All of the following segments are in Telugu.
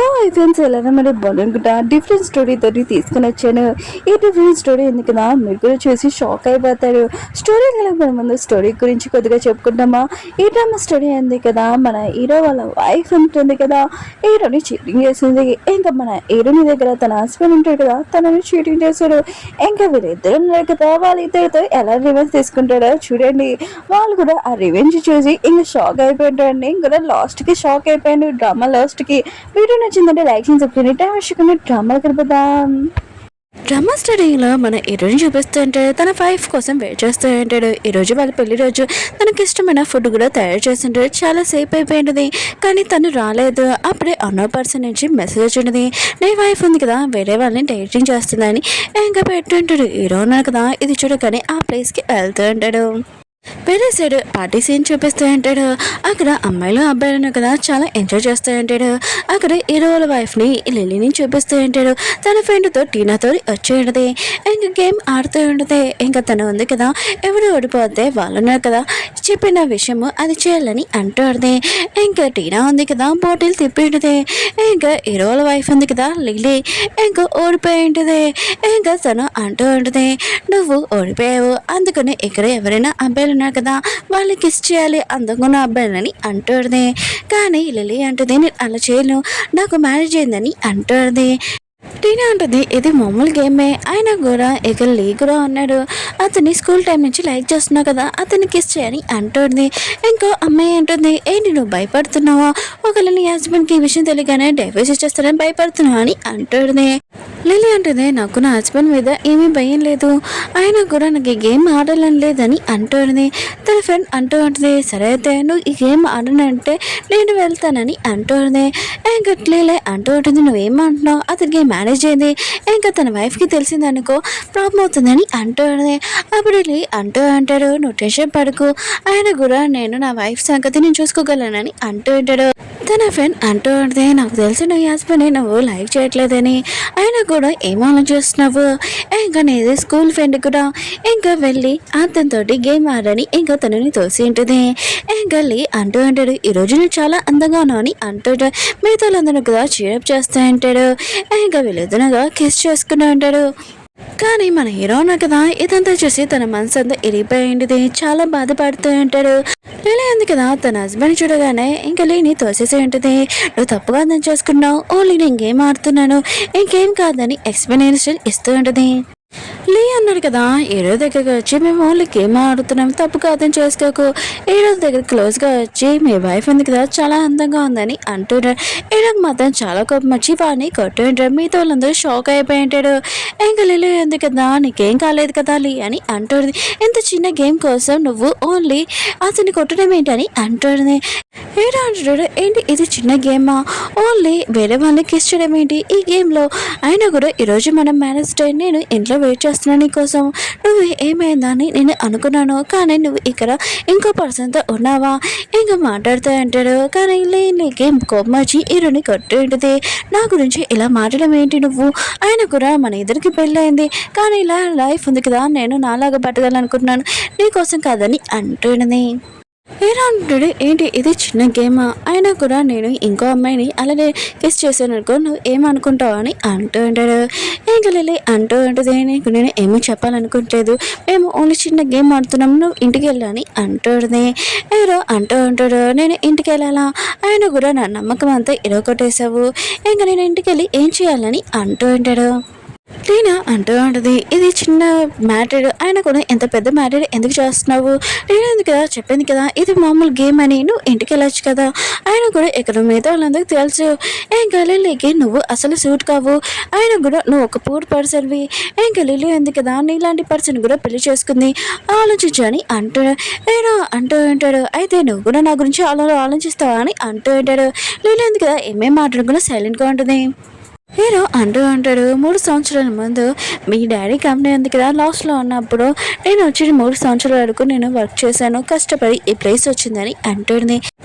హలో ఫ్రెండ్స్, ఎలా మరి బాగుంటుంటా డిఫరెంట్ స్టోరీ తోటి తీసుకుని వచ్చాను. ఈ డిఫరెంట్ స్టోరీ ఉంది కదా, మీరు కూడా చూసి షాక్ అయిపోతారు. స్టోరీ వెళ్ళబోయే ముందు స్టోరీ గురించి కొద్దిగా చెప్పుకుంటామా. ఈ డ్రామా స్టోరీ ఉంది కదా, మన హీరో వాళ్ళ వైఫ్ ఉంటుంది కదా, హీరోని చీటింగ్ చేసింది. ఇంకా మన హీరోని దగ్గర తన హస్బెండ్ ఉంటాడు కదా, తనని చీటింగ్ చేశాడు. ఇంకా వీళ్ళిద్దరు ఉన్నారు కదా, వాళ్ళిద్దరితో ఎలా రివెంజ్ తీసుకుంటాడో చూడండి. వాళ్ళు కూడా ఆ రివెంజ్ చూసి ఇంకా షాక్ అయిపోయాడు. ఇంకా లాస్ట్కి షాక్ అయిపోయాడు డ్రామా లాస్ట్కి. వీడియో నచ్చిందంటే లైక్ చేసి సబ్స్క్రైబ్ టైం వేసుకుని డ్రామాలు గడిపోదాం. డ్రామా స్టడీలో మన హీరోని చూపిస్తూ ఉంటాడు. తన వైఫ్ కోసం వెయిట్ చేస్తూ ఉంటాడు. ఈరోజు వాళ్ళ పెళ్లి రోజు తనకి ఇష్టమైన ఫుడ్ కూడా తయారు చేస్తుంటాడు. చాలా సేపు అయిపోయింది కానీ తను రాలేదు. అప్పుడే అన్నో పర్సన్ నుంచి మెసేజ్ వచ్చింది, నీ వైఫ్ ఉంది కదా వేరే వాళ్ళని డేటింగ్ చేస్తుందని ఇంకా పెట్టుంటాడు. హీరో ఉన్నారు కదా, ఇది చూడగానే ఆ ప్లేస్కి వెళ్తూ ఉంటాడు. వేరే సైడ్ పార్టీ సీన్ చూపిస్తూ ఉంటాడు. అక్కడ అమ్మాయిలు అబ్బాయిలను కదా చాలా ఎంజాయ్ చేస్తూ ఉంటాడు. అక్కడ హీరో వాళ్ళ వైఫ్ని లిలీని చూపిస్తూ ఉంటాడు. తన ఫ్రెండ్తో టీనాతో వచ్చి ఉంటుంది. ఇంకా గేమ్ ఆడుతూ ఉంటుంది. ఇంకా తను ఉంది కదా, ఎవరు ఓడిపోతే వాళ్ళున్నారు కదా, చెప్పిన విషయము అది చేయాలని అంటూ ఉంటుంది. ఇంకా టీనా ఉంది కదా, బాటిల్ తిప్పి ఉంటుంది. ఇంకా హీరో వాళ్ళ వైఫ్ ఉంది కదా లిలీ, ఇంకా ఓడిపోయి ఉంటుంది. ఇంకా తను అంటూ ఉంటుంది, నువ్వు ఓడిపోయావు, అందుకని ఇక్కడ ఎవరైనా అబ్బాయిలు ఉన్నారు కదా వాళ్ళకి కిస్ చేయాలి అందంగా ఉన్న అబ్బాయిలని అంటుంది. కానీ లిలీ అంటుంది, నేను అలా చేయను, నాకు మ్యారేజ్ అయిందని అంటుంది. టీనా అంటుంది, ఇది మామూలు గేమే, అయినా కూడా ఇక లీ కూడా ఉన్నాడు, అతన్ని స్కూల్ టైం నుంచి లైక్ చేస్తున్నావు కదా, అతన్ని కిస్ చేయని అంటుంది. ఇంకో అమ్మాయి అంటుంది, ఏంటి నువ్వు భయపడుతున్నావా, ఒకవేళ నీ హస్బెండ్కి ఈ విషయం తెలియగానే డైవర్స్ ఇచ్చేస్తారని భయపడుతున్నావా అని అంటుంది. లిలీ అంటుంది, నాకు నా హస్బెండ్ మీద ఏమీ భయం లేదు, అయినా కూడా నాకు ఈ గేమ్ ఆడాలని లేదని అంటుంది. తన ఫ్రెండ్ అంటూ ఉంటుంది, సరే అయితే నువ్వు ఈ గేమ్ ఆడనంటే నేను వెళ్తానని అంటుంది. ఇంకా లిలీ అంటూ ఉంటుంది, నువ్వేమంటున్నావు, అతనికి మేనేజ్ అయింది, ఇంకా తన వైఫ్కి తెలిసింది అనుకో ప్రాబ్లం అవుతుందని అంటుంది. అప్పుడు అంటూ అంటాడు, నువ్వు టెన్షన్ పడుకు, ఆయన కూడా నేను నా వైఫ్ సంగతి నేను చూసుకోగలనని అంటూ ఉంటాడు. తన ఫ్రెండ్ అంటూ ఉంటుంది, నాకు తెలిసి నీ హస్బెండ్ నువ్వు లైక్ చేయట్లేదని, అయినా కూడా ఏం ఆలోచిస్తున్నావు, ఇంకా నీది స్కూల్ ఫ్రెండ్ కూడా, ఇంకా వెళ్ళి అతనితో గేమ్ ఆడని ఇంకా తనని తోసి ఉంటుంది. ఇంకా అంటూ ఉంటాడు, ఈరోజు నువ్వు చాలా అందంగా ఉన్నావు అని అంటుంటాడు. మిగతా వాళ్ళందరూ కూడా చీరప్ చేస్తూ ఉంటాడు. ఇంకా వీళ్ళిద్దరుగా కిస్ చేసుకుని ఉంటాడు. కానీ మన హీరోనా కదా ఇదంతా చూసి తన మనసు అంతా ఇరిగిపోయింది, చాలా బాధపడుతూ ఉంటాడు. లీలా ఉంది కదా, తన హస్బెండ్ చూడగానే ఇంకా లీని తోసేసి ఉంటుంది. నువ్వు తప్పుగా అర్థం చేసుకున్నావు, ఓన్లీ నేను గేమ్ ఆడుతున్నాను, ఇంకేం కాదని ఎక్స్ప్లెనేషన్ ఇస్తూ ఉంటుంది. లీ అన్నాడు కదా, హీరో దగ్గరికి వచ్చి మేము ఓన్లీ గేమ్ ఆడుతున్నాం, తప్పుగా అర్థం చేసుకోకు, హీరో దగ్గర క్లోజ్గా వచ్చి మీ వైఫ్ ఉంది కదా చాలా అందంగా ఉందని అంటున్నాడు. హీరోకి మాత్రం చాలా కోపం వచ్చి వాడిని కొట్టు ఉంటాడు. మీతో వాళ్ళందరూ షాక్ అయిపోయి ఉంటాడు. ఇంకా లీలో ఉంది కదా, నీకేం కాలేదు కదా లీ అని అంటుంది. ఇంత చిన్న గేమ్ కోసం నువ్వు ఓన్లీ అతన్ని కొట్టడం ఏంటని అంటుంది. హీరో అంటున్నాడు, ఏంటి ఇది చిన్న గేమా, ఓన్లీ వేరే వాళ్ళని కిస్ చేయడం ఏంటి ఈ గేమ్లో, అయినా కూడా ఈరోజు మనం మ్యారేజ్ డే, నేను ఇంట్లో వెయిట్ చేస్తున్నాను నీకోసం, నువ్వు ఏమైందని నేను అనుకున్నాను, కానీ నువ్వు ఇక్కడ ఇంకో పర్సన్తో ఉన్నావా ఇంకా మాట్లాడుతూ అంటాడు. కానీ నీకే కోపం వచ్చి హీరోని కొట్టి ఉంటుంది. నా గురించి ఇలా మాట్లాడడం ఏంటి నువ్వు, ఆయన కూడా మన ఇద్దరికి పెళ్ళయింది, కానీ ఇలా లైఫ్ ఉంది కదా, నేను నాలాగా పట్టగలనుకుంటున్నాను, నీకోసం కాదని అంటున్నది. హీరో అంటాడు, ఏంటి ఇది చిన్న గేమా, అయినా కూడా నేను ఇంకో అమ్మాయిని అలాగే కిస్ చేశాను అనుకో, నువ్వు ఏమనుకుంటావు అని అంటూ ఉంటాడు. ఇంకా లిలీ అంటూ ఉంటుంది, నీకు నేను ఏమీ చెప్పాలనుకుంటలేదు, మేము ఓన్లీ చిన్న గేమ్ ఆడుతున్నాం, నువ్వు ఇంటికి వెళ్ళాలని అంటుంది. హీరో అంటూ ఉంటాడు, నేను ఇంటికి వెళ్ళాలా, ఆయన కూడా నా నమ్మకం అంతా ఇరగొట్టేశావు, ఇంకా నేను ఇంటికి వెళ్ళి ఏం చేయాలని అంటూ ఉంటాడు. టీనా అంటూ ఉంటుంది, ఇది చిన్న మ్యాటర్, ఆయన కూడా ఎంత పెద్ద మ్యాటర్ ఎందుకు చేస్తున్నావు, నేను ఎందుకు కదా చెప్పింది కదా ఇది మామూలు గేమ్ అని, నువ్వు ఇంటికి వెళ్ళొచ్చు కదా, ఆయన కూడా ఇక్కడ మీద వాళ్ళందరికీ తెలుసు, ఇంకా లిలీకి నువ్వు అసలు సూట్ కావు, ఆయన కూడా నువ్వు ఒక పూర్ పర్సన్వి, ఇంకా లిలీ ఉంది కదా నీలాంటి పర్సన్ కూడా పెళ్లి చేసుకుంది, ఆలోచించు అని అంటాడు. నేను అంటూ ఉంటాడు, అయితే నువ్వు కూడా నా గురించి ఆలోచిస్తావా అని అంటూ ఉంటాడు. లిలీ ఉంది కదా ఏమేమి మాట్లాడుకున్నా సైలెంట్గా ఉంటుంది. హీరో అంటూ ఉంటాడు, 3 సంవత్సరాల ముందు మీ డాడీ కంపెనీ ఉంది కదా, లాస్ట్లో ఉన్నప్పుడు నేను వచ్చి 3 సంవత్సరాల వరకు నేను వర్క్ చేశాను, కష్టపడి ఈ ప్లేస్ వచ్చిందని అంటుంది.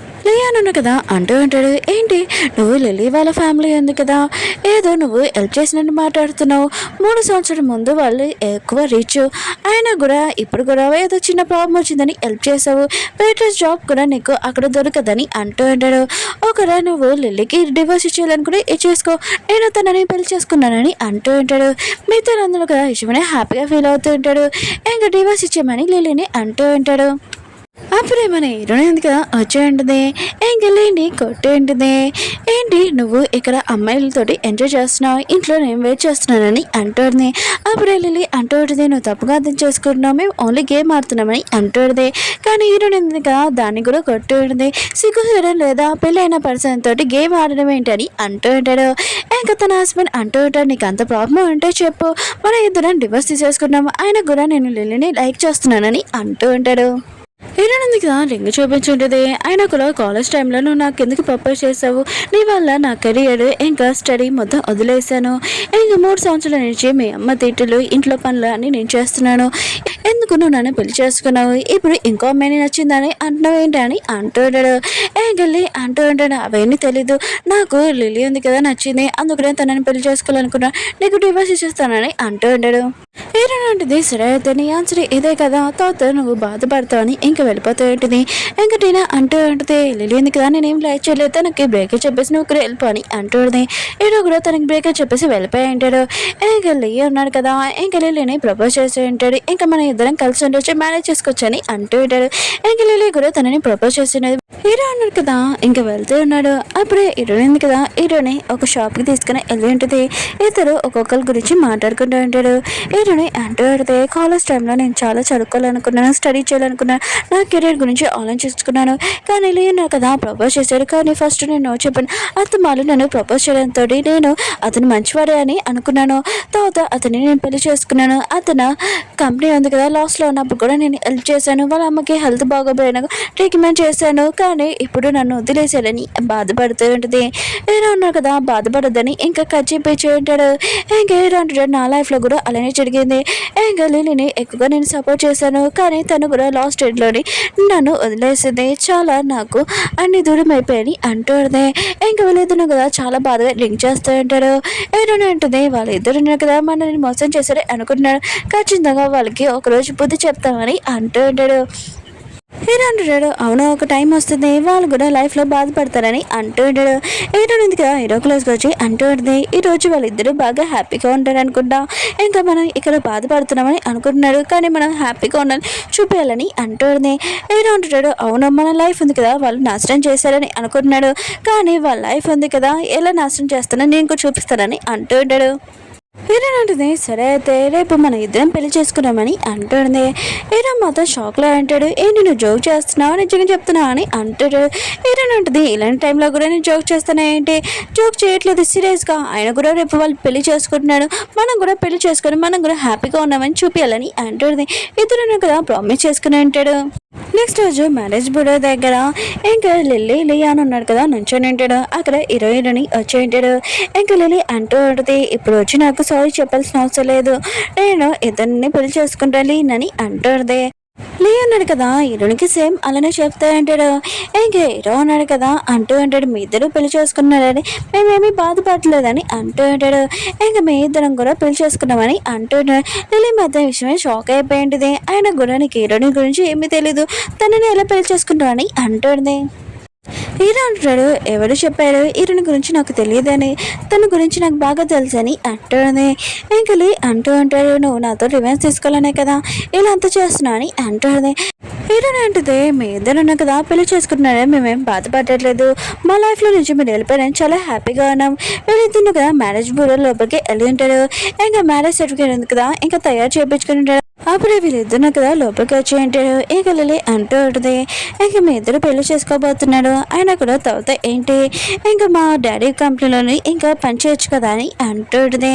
లేయాను కదా అంటూ ఉంటాడు, ఏంటి నువ్వు లిల్లీ వాళ్ళ ఫ్యామిలీ ఉంది కదా, ఏదో నువ్వు హెల్ప్ చేసినట్టు మాట్లాడుతున్నావు. 3 సంవత్సరాల ముందు వాళ్ళు ఎక్కువ రీచ్ అయినా కూడా ఇప్పుడు కూడా ఏదో చిన్న ప్రాబ్లం వచ్చిందని హెల్ప్ చేసావు, వెయిట్రెస్ జాబ్ కూడా నీకు అక్కడ దొరకదని అంటూ ఉంటాడు. ఒకరా నువ్వు లిల్లీకి డివోర్స్ ఇచ్చేయాలనుకుని ఇచ్చేసుకో, నేను తనని పెళ్లి చేసుకున్నానని అంటూ ఉంటాడు. మిగతా అందరూ కదా ఇష్టమని హ్యాపీగా ఫీల్ అవుతూ ఉంటాడు. ఇంకా డివోర్స్ ఇచ్చేయమని లిల్లీని అంటూ ఉంటాడు. అప్పుడే మన హీరోయిన్ ఉంది కదా వచ్చి ఉంటుంది, ఇంకెళ్ళండి కొట్టి ఉంటుంది, ఏంటి నువ్వు ఇక్కడ అమ్మాయిలతోటి ఎంజాయ్ చేస్తున్నావు, ఇంట్లో నేను వెయిట్ చేస్తున్నానని అంటుంది. అప్పుడే లిల్లీ అంటూ ఉంటుంది, నువ్వు తప్పుగా అర్థం చేసుకుంటున్నావు, మేము ఓన్లీ గేమ్ ఆడుతున్నామని అంటుంది. కానీ హీరోయిన్ ఉంది కదా దాన్ని కూడా కొట్టి ఉంటుంది, సిగ్గు చేయడం లేదా పెళ్ళైన పర్సన్ తోటి గేమ్ ఆడడం ఏంటని అంటూ ఉంటాడు. ఇంకా తన హస్బెండ్ అంటూ ఉంటాడు, నీకు అంత ప్రాబ్లం ఉంటే చెప్పు, మన ఇద్దరం డివోర్స్ తీసేసుకున్నాము, ఆయన కూడా నేను లిల్లీని లైక్ చేస్తున్నానని అంటూ ఉంటాడు. హీరోయిన్ కదా రింగ్ చూపించుంటుంది, ఆయన కూడా కాలేజ్ టైంలో నువ్వు నాకు ఎందుకు ప్రపోజ్ చేసావు, నీ వల్ల నా కెరియర్ ఇంకా స్టడీ మొత్తం వదిలేశాను, ఇంకా 3 సంవత్సరాల నుంచి మీ అమ్మ తిట్టులు ఇంట్లో పనులు అని నేను చేస్తున్నాను, ఎందుకు నువ్వు నన్ను పెళ్లి చేసుకున్నావు, ఇప్పుడు ఇంకో అమ్మాయిని నచ్చిందని అంటున్నావు ఏంటి అని అంటూ ఉంటాడు. లిల్లీ అంటూ ఉంటాడు, అవన్నీ తెలీదు, నాకు లిల్లీ ఉంది కదా నచ్చింది, అందుకనే తనని పెళ్లి చేసుకోవాలనుకున్నా, నీకు డివోర్స్ ఇచ్చేస్తానని అంటూ ఉంటాడు. హీరోయిన్ ఉంటుంది, సరే అయితే నీ ఆన్సర్ ఇదే కదా, తర్వాత నువ్వు బాధపడతావు అని ఇంకా వెళ్ళిపోతూ ఉంటుంది. ఇంకా టీనా అంటూ ఉంటుంది, లిల్లీ ఉంది కదా నేనేం లైక్ చేయలేదు, తనకి బ్రేక్ చెప్పేసి నువ్వు ఇక్కడ వెళ్ళిపో అని అంటూ ఉంటుంది. హీరో కూడా తనకి బ్రేక్ చెప్పేసి వెళ్ళిపోయి ఉంటాడు. ఇంకా లిల్లీ ఉన్నాడు కదా, ఇంకా లిల్లీని ప్రపోజ్ చేసి ఉంటాడు, ఇంకా మన ఇద్దరం కలిసి ఉండొచ్చు, మేనేజ్ చేసుకోవచ్చని అంటూ ఉంటాడు. ఇంకా లిల్లీ కూడా తనని ప్రపోజ్ చేస్తున్నది. హీరో అన్నాడు కదా ఇంకా వెళ్తూ ఉన్నాడు. అప్పుడే హీరోయిన్ ఉంది కదా, హీరోని ఒక షాప్కి తీసుకుని వెళ్ళి ఉంటుంది. ఇద్దరు ఒక్కొక్కరి గురించి మాట్లాడుకుంటూ ఉంటాడు. హీరోని అంటూ ఉంటుంది, కాలేజ్ టైంలో నేను చాలా చదువుకోవాలనుకున్నాను, స్టడీ చేయాలనుకున్నాను, నా కెరీర్ గురించి ఆలోచించుకున్నాను, కానీ లేను కదా ప్రపోజ్ చేశాడు, కానీ ఫస్ట్ నేను చెప్పాను అత్తమాలు నన్ను ప్రపోజ్ చేయడంతో నేను అతను మంచివాడే అని అనుకున్నాను, తర్వాత అతన్ని నేను పెళ్లి చేసుకున్నాను, అతను కంపెనీ ఉంది కదా లాస్ట్లో ఉన్నప్పుడు కూడా నేను హెల్ప్ చేశాను, వాళ్ళ అమ్మకి హెల్త్ బాగోపోయినా ట్రీట్మెంట్ చేశాను, కానీ ఇప్పుడు నన్ను వదిలేసాడని బాధపడుతూ ఉంటుంది. ఏదో ఉన్నారు కదా బాధపడద్దని ఇంకా కచ్చిపేచి ఉంటాడు. ఇంకా ఏదో అంటాడు, నా లైఫ్లో కూడా అలానే జరిగింది, ఇంకా లిల్లీని ఎక్కువగా నేను సపోర్ట్ చేశాను, కానీ తను కూడా లాస్ట్ డేట్లోని నన్ను వదిలేసింది, చాలా నాకు అన్ని దూరం అయిపోయాయని అంటుంది. ఇంకా వీళ్ళిద్దరు కదా చాలా బాధగా లింక్ చేస్తూ ఉంటాడు. ఏదైనా అంటుంది, వాళ్ళిద్దరు ఉన్నారు కదా మనల్ని మోసం చేశారు అనుకుంటున్నాడు, ఖచ్చితంగా వాళ్ళకి ఒకరోజు బుద్ధి చెప్తామని అంటూ ఉంటాడు. హీరో అంటాడు, అవును ఒక టైం వస్తుంది వాళ్ళు కూడా లైఫ్లో బాధపడతారని అంటూ ఉంటాడు. హీరో ఎందుకు హీరో క్లోజ్కి వచ్చి అంటూ ఉంటుంది, ఈరోజు వాళ్ళిద్దరూ బాగా హ్యాపీగా ఉంటారు అనుకుంటా, ఇంకా మనం ఇక్కడ బాధపడుతున్నామని అనుకుంటున్నాడు, కానీ మనం హ్యాపీగా ఉండాలి చూపించాలని అంటుంది. హీరో అంటాడు, అవును మన లైఫ్ ఉంది కదా వాళ్ళు నాశనం చేశారని అనుకుంటున్నాడు, కానీ వాళ్ళ లైఫ్ ఉంది కదా ఎలా నాశనం చేస్తానో నేను చూపిస్తానని అంటూ ఉంటాడు. హీరోయిన్ అంటుంది, సరే అయితే రేపు మన ఇద్దరం పెళ్లి చేసుకున్నామని అంటుంది. హీరో మాత్రం షాక్లో అంటాడు, ఏంటి నువ్వు జోక్ చేస్తున్నావు నిజంగా చెప్తున్నావు అని అంటాడు. హీరోయిన్ అంటుంది, ఇలాంటి టైంలో కూడా నేను జోక్ చేస్తాను ఏంటి, జోక్ చేయట్లేదు సీరియస్గా, ఆయన కూడా రేపు వాళ్ళు పెళ్లి చేసుకుంటున్నాడు, మనం కూడా పెళ్లి చేసుకొని మనం కూడా హ్యాపీగా ఉన్నామని చూపించాలని అంటుంది. ఇద్దరు కదా ప్రామిస్ చేసుకుని అంటాడు. నెక్స్ట్ రోజు మ్యారేజ్ బ్యూరో దగ్గర ఇంకా లిల్లీ లియాన్ ఉన్నాడు కదా నుంచొని ఉంటాడు. అక్కడ హీరోయిన్ అని వచ్చి ఉంటాడు. ఇంకా లిల్లీ అంటూ ఉంటుంది, ఇప్పుడు వచ్చి నాకు సారీ చెప్పాల్సిన అవసరం లేదు, నేను ఇద్దరిని పెళ్లి చేసుకుంటాను లీనని అంటుంది. లీ ఉన్నాడు కదా హీరోనికి సేమ్ అలానే చెప్తా అంటాడు. ఇంకా హీరో ఉన్నాడు కదా అంటూ ఉంటాడు, మీ ఇద్దరు పెళ్లి చేసుకున్నారని మేమేమీ బాధపడలేదని అంటూ ఉంటాడు. ఇంకా మీ ఇద్దరం కూడా పెళ్లి చేసుకున్నామని అంటూ ఉంటాడు. లిల్లీ మధ్య విషయమే షాక్ అయిపోయింది, ఆయన కూడా నీకు హీరోని గురించి ఏమీ తెలీదు, తనని ఎలా పెళ్లి చేసుకుంటామని అంటుంది. హీరో అంటాడు, ఎవరు చెప్పారు హీరోని గురించి నాకు తెలియదని, తన గురించి నాకు బాగా తెలుసని అంటుంది. ఇంకా లీ అంటూ ఉంటాడు, నువ్వు నాతో రివెంజ్ తీసుకోవాలనే కదా ఇలా అంతా చేస్తున్నా అని అంటుంది. హీరోని అంటుంది, మీ ఇద్దరు ఉన్నా కదా పెళ్లి చేసుకుంటున్నారని మేమేం బాధపడట్లేదు, మా లైఫ్లో నుంచి మీరు వెళ్ళిపోయారని చాలా హ్యాపీగా ఉన్నాం. వీళ్ళిద్దరు కదా మ్యారేజ్ బ్యూరో లోపలికి వెళ్ళి ఉంటాడు. ఇంకా మ్యారేజ్ సర్టిఫికేట్ ఉంది కదా ఇంకా తయారు చేయించుకుని ఉంటాడు. అప్పుడే వీళ్ళిద్దరు కదా లోపలికి వచ్చి అంటాడు. ఇక లిల్లీ అంటూ ఉంటుంది, ఇంక మీ ఇద్దరు పెళ్లి చేసుకోబోతున్నాడు, ఆయన కూడా తర్వాత ఏంటి ఇంకా మా డాడీ కంపెనీలోని ఇంకా పని చేయొచ్చు కదా అని అంటూ ఉంటుంది.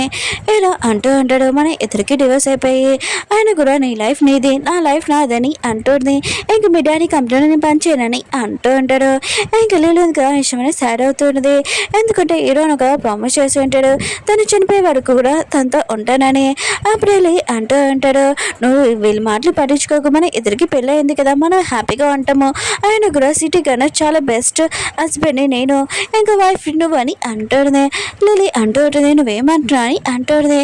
ఇలా అంటూ ఉంటాడు. మన ఇద్దరికి డివోర్స్ అయిపోయి ఆయన కూడా నీ లైఫ్ నీది నా లైఫ్ నాదని అంటుంది. ఇంక మీ డాడీ కంపెనీలో నేను పని చేయనని అంటూ ఉంటాడు. ఇంక లిల్లీ కదా ఇష్టమని సాడ్ అవుతుంది. ఎందుకంటే హీరోను కదా ప్రామిస్ చేసి ఉంటాడు తను చనిపోయే వరకు కూడా తనతో ఉంటానని. అప్పుడే అంటూ ఉంటాడు, నువ్వు వీళ్ళ మాటలు పట్టించుకోకు, మన ఇద్దరికి పెళ్ళి అయింది కదా, మనం హ్యాపీగా ఉంటాము, ఆయన కూడా సిటీ కన్నా చాలా బెస్ట్ హస్బెండ్ నేను ఇంకా వైఫ్ నువ్వు అని అంటుంది. లిల్లీ అంటూ ఉంటుంది, నువ్వేమంటున్నా అని అంటుంది.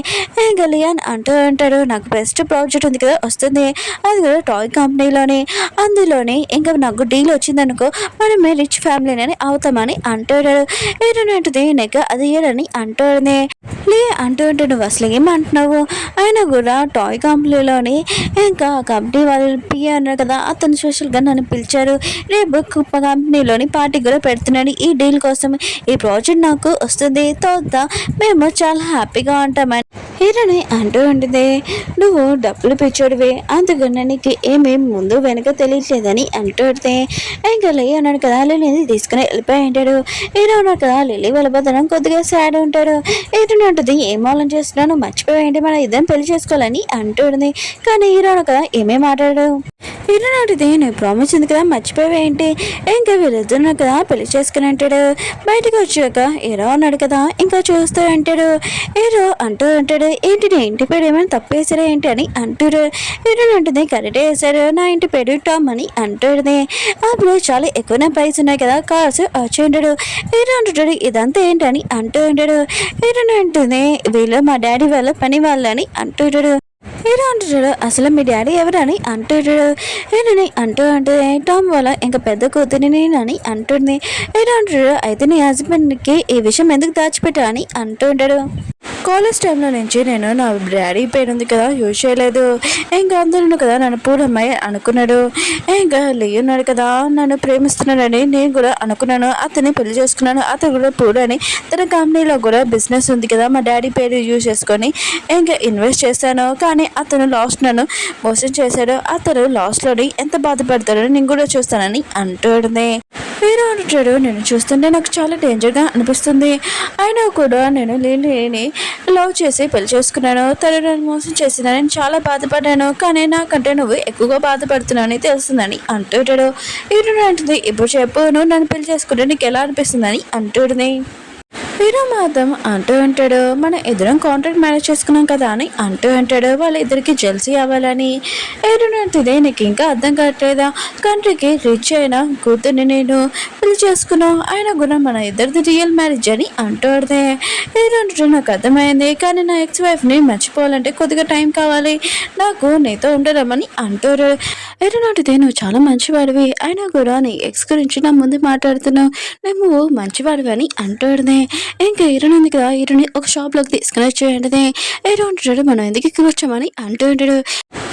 ఇంకా లియాన్ అంటూ ఉంటాడు, నాకు బెస్ట్ ప్రాజెక్ట్ ఉంది కదా వస్తుంది, అది కూడా టాయ్ కంపెనీలోనే, అందులోనే ఇంకా నాకు డీల్ వచ్చిందనుకో మనం రిచ్ ఫ్యామిలీని అవుతామని అంటాడు. ఏంటంటే నెక్క అది ఏడని అంటుంది. లే అంటూ ఉంటే నువ్వు అసలు ఏమంటున్నావు, ఆయన కూడా టాయ్ కంపెనీలోని ఇంకా కంపెనీ వాళ్ళు పిఏ అన్నారు కదా, అతను స్పెషల్గా నన్ను పిలిచారు, రేపు కంపెనీలోని పార్టీ కూడా పెడుతున్నాడు, ఈ డీల్ కోసం ఈ ప్రాజెక్ట్ నాకు వస్తుంది, తర్వాత మేము చాలా హ్యాపీగా ఉంటామని హీరోని అంటూ ఉంటుంది. నువ్వు డబ్బులు పిచ్చోడివే, అందుకని నీకు ఏమీ ముందు వెనక తెలియట్లేదని అంటుంటే ఇంకా లిల్లీ అన్నాడు కదా, లిల్లీని తీసుకుని వెళ్ళిపోయి ఉంటాడు. హీరో ఉన్నాడు కదా, లిల్లీ వెళ్ళిపోతాను కొద్దిగా సాడ్ ఉంటాడు. ఏంటంటుంది, ఏం ఆలోచన చేస్తున్నాను మర్చిపోయింది, మన ఇద్దరం పెళ్లి చేసుకోవాలని అంటుంది. కానీ హీరో కదా ఏమేం మాట్లాడాడు. హీరో నాటిది నేను ప్రామిస్ ఉంది కదా మర్చిపోయేంటి, ఇంకా వీళ్ళిద్దరు కదా పెళ్లి చేసుకుని అంటాడు. బయటకు వచ్చాక హీరో ఉన్నాడు కదా ఇంకా చూస్తూ అంటాడు. హీరో అంటూ అంటాడు, ఏంటి నీ ఇంటి పేరు ఏమైనా తప్పేసారా ఏంటి అని అంటాడు. హీరో అంటుంది, కరెక్టే వేశారు, నా ఇంటి పేరు టామ్ అని అంటుంది. అప్పుడు చాలా ఎక్కువనే ప్రైస్ ఉన్నాయి కదా కార్స్ వచ్చి ఉంటాడు. హీరో అంటాడు, ఇదంతా ఏంటని అంటూ ఉంటాడు. హీరో అంటుంది, వీళ్ళు మా డాడీ వాళ్ళ పని వాళ్ళని అంటుంటాడు. హీరో అంటాడు, అసలు మీ డాడీ ఎవరని అంటాడు. హీరోని అంటూ ఉంటుంది, టామ్ వాళ్ళ ఇంకా పెద్ద కూతురిని నేనని అంటుంది. హీరో అంటాడు, అయితే నీ హస్బెండ్కి ఈ విషయం ఎందుకు దాచిపెట్టా అని అంటూ ఉంటాడు. కాలేజ్ టైంలో నుంచి నేను నా డాడీ పేరు ఉంది కదా యూజ్ చేయలేదు, ఇంకా అందరూ కదా నన్ను పూరమ్మాయి అనుకున్నాడు, ఇంకా లేయున్నాడు కదా నన్ను ప్రేమిస్తున్నాడని నేను కూడా అనుకున్నాను, అతన్ని పెళ్లి చేసుకున్నాను, అతను కూడా పూరని తన కంపెనీలో కూడా బిజినెస్ ఉంది కదా మా డాడీ పేరు యూజ్ చేసుకొని ఇంకా ఇన్వెస్ట్ చేశాను, కానీ అతను లాస్ట్ నన్ను మోసం చేశాడు, అతను లాస్ట్లోని ఎంత బాధపడతాడో నేను కూడా చూస్తానని అంటుంది. హీరో అంటాడు, నేను చూస్తుంటే నాకు చాలా డేంజర్గా అనిపిస్తుంది, అయినా కూడా నేను లేని లవ్ చేసి పెళ్లి చేసుకున్నాను, తను నన్ను మోసం చేసిందని నేను చాలా బాధపడ్డాను, కానీ నాకంటే నువ్వు ఎక్కువగా బాధపడుతున్నావని తెలుస్తుందని అంటుంటాడు. హీరో అంటుంది, ఇప్పుడు చెప్పు నువ్వు నన్ను పెళ్లి చేసుకుంటే నీకు ఎలా అనిపిస్తుందని అంటుంది. హీరో మాత్రం అంటూ ఉంటాడు, మన ఇద్దరం కాంట్రాక్ట్ మేనేజ్ చేసుకున్నాం కదా అని అంటూ ఉంటాడు. వాళ్ళ ఇద్దరికి జెల్సీ అవ్వాలని. ఏంటంటే నీకు ఇంకా అర్థం కావట్లేదా, కంట్రీకి రిచ్ అయిన కూతుర్ని నేను పెళ్లి చేసుకున్నావు, ఆయన కూడా మన ఇద్దరిది రియల్ మ్యారేజ్ అని అంటూడితే ఏంటంటే నాకు అర్థమైంది, కానీ నా ఎక్స్ వైఫ్ని మర్చిపోవాలంటే కొద్దిగా టైం కావాలి, నాకు నీతో ఉండరమని అంటారు. ఏంటంటే నువ్వు చాలా మంచివాడివి, అయినా కూడా నీ ఎక్స్ గురించి నా ముందు మాట్లాడుతున్నావు, నువ్వు మంచివాడివి అని అంటాడుదే. ఇంకా హీరోని ఉంది కదా, హీరోని ఒక షాప్లోకి తీసుకుని వచ్చేయండి. హీరో అంటాడు, మనం ఎందుకు ఇక్కడ వచ్చామని అంటూ ఉంటాడు.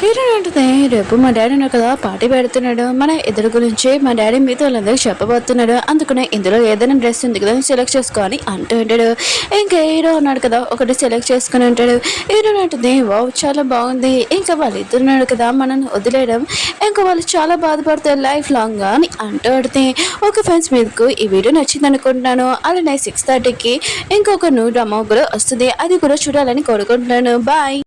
హీరోని ఉంటుంది, రేపు మా డాడీ ఉన్నారు కదా పార్టీ పెడుతున్నాడు, మన ఇద్దరు గురించి మా డాడీ మీతో వాళ్ళందరికీ చెప్పబోతున్నాడు, అందుకనే ఇందులో ఏదైనా డ్రెస్ ఉంది కదా సెలెక్ట్ చేసుకోని అంటూ ఉంటాడు. ఇంకా హీరో ఉన్నాడు కదా ఒకటి సెలెక్ట్ చేసుకుని ఉంటాడు. హీరోని అంటుంది, వావ్ చాలా బాగుంది, ఇంకా వాళ్ళు ఇద్దరు ఉన్నాడు కదా మనల్ని వదిలేయడం, ఇంకా వాళ్ళు చాలా బాధపడతారు లైఫ్ లాంగ్ అని అంటూ అడితే. ఓకే ఫ్రెండ్స్, మీకు ఈ వీడియో నచ్చింది అనుకుంటున్నాను. అలానే 6:30కి ఇంకొక న్యూ డ్రామా కూడా వస్తుంది, అది కూడా చూడాలని కోరుకుంటున్నాను. బాయ్.